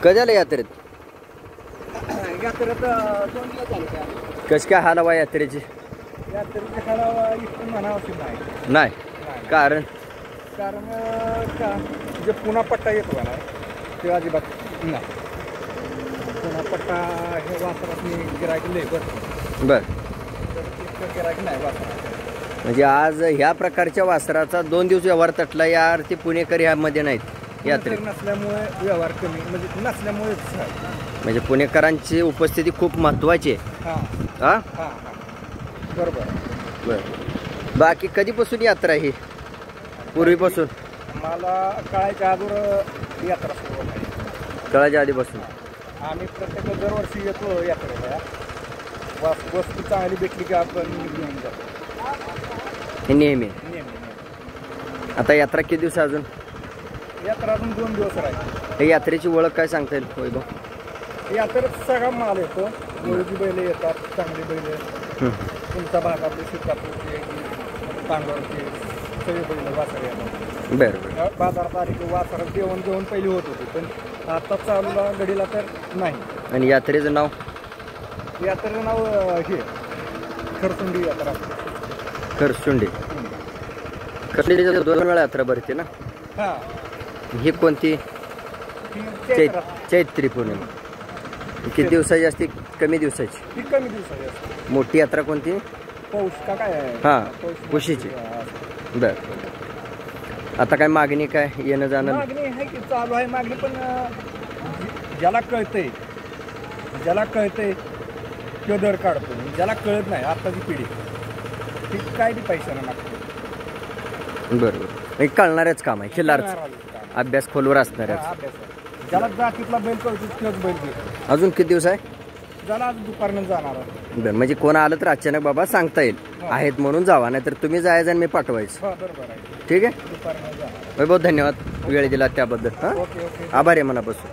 कधी आलं यात्रेत? यात्रेत 2 दिवस झाले. कशी काय हाल हवा यात्रेची? यात्रेची हालावा इतकं म्हणावं नाही. नाही कारण का जे पुन्हा पट्टा येतो ना ते अजिबात नाही. पुन्हा पट्टा हे वासरातनी गिरायक लय बरं बर. इतकं गिरायक नाही वासरा. म्हणजे आज ह्या प्रकारच्या वासराचा 2 दिवस व्यवहार तटला यार. ते पुणेकर ह्यामध्ये नाहीत यात्रेत नसल्यामुळे व्यवहार कमी म्हणजे नसल्यामुळेच. म्हणजे पुणेकरांची उपस्थिती खूप महत्वाची आहे. हां हा हां बरोबर. बर. बाकी कधीपासून यात्रा ही? पूर्वीपासून? मला कळायच्या अगोदर यात्रा सुरू आहे. कळायच्या आधीपासून? आम्ही प्रत्येक दरवर्षी येतो यात्रेला. वस्तू चांगली भेटली की आपण घेऊन जातो हे नेहमी. नेहमी. आता यात्रा किती दिवस अजून? यात्रा अजून 2 दिवस राहील. हे यात्रेची ओळख काय सांगता येईल वैभव? यात्रेत सगळा माल येतो. मुळजी बैल येतात, चांगली बैल. तुमच्या भागातले शिकापूरचे तांडवरचे सगळे बैल वासर येतात. बरं. बाजारात आली की वासर जेवण पहिली होत होती, पण आता चालूला घडीला तर नाही. आणि यात्रेचं नाव? यात्रेचं नाव हे खरसुंडी यात्रा. खरसुंडी. खरसुंडीच्या 2 वेळा यात्रा भरते ना? हां. ही कोणती? चैत्री पौर्णिमा. किती दिवसाची असते? कमी दिवसाची? ही कमी दिवसाची असते. मोठी यात्रा कोणती? पौष का काय आहे? हां पुशीची. बर. आता काय मागणी काय येणं जाणं? मागणी आहे की चालू आहे मागणी, पण ज्याला कळतंय तो दर काढतो. ज्याला कळत नाही आताची पिढी ती काय बी पैशाला मागते. बरोबर. कळणारच काम आहे. खिल्लारच अभ्यास खोलवर असणारच. ज्याला जातीतला बैल कळतो तोच बैल घेतो. अजून किती दिवस आहे? ज्याला आज दुपारनं जाणार आहे. बरं. म्हणजे कोण आलं तर अचानक बाबा सांगता येईल आहेत म्हणून जावा, नाही तर तुम्ही जायचं आणि मी पाठवायचं. बरोबर आहे. ठीक आहे दुपारनं जाणार. वैभव धन्यवाद वेळ दिला त्याबद्दल. हां ओके. आभार आहे मनापासून.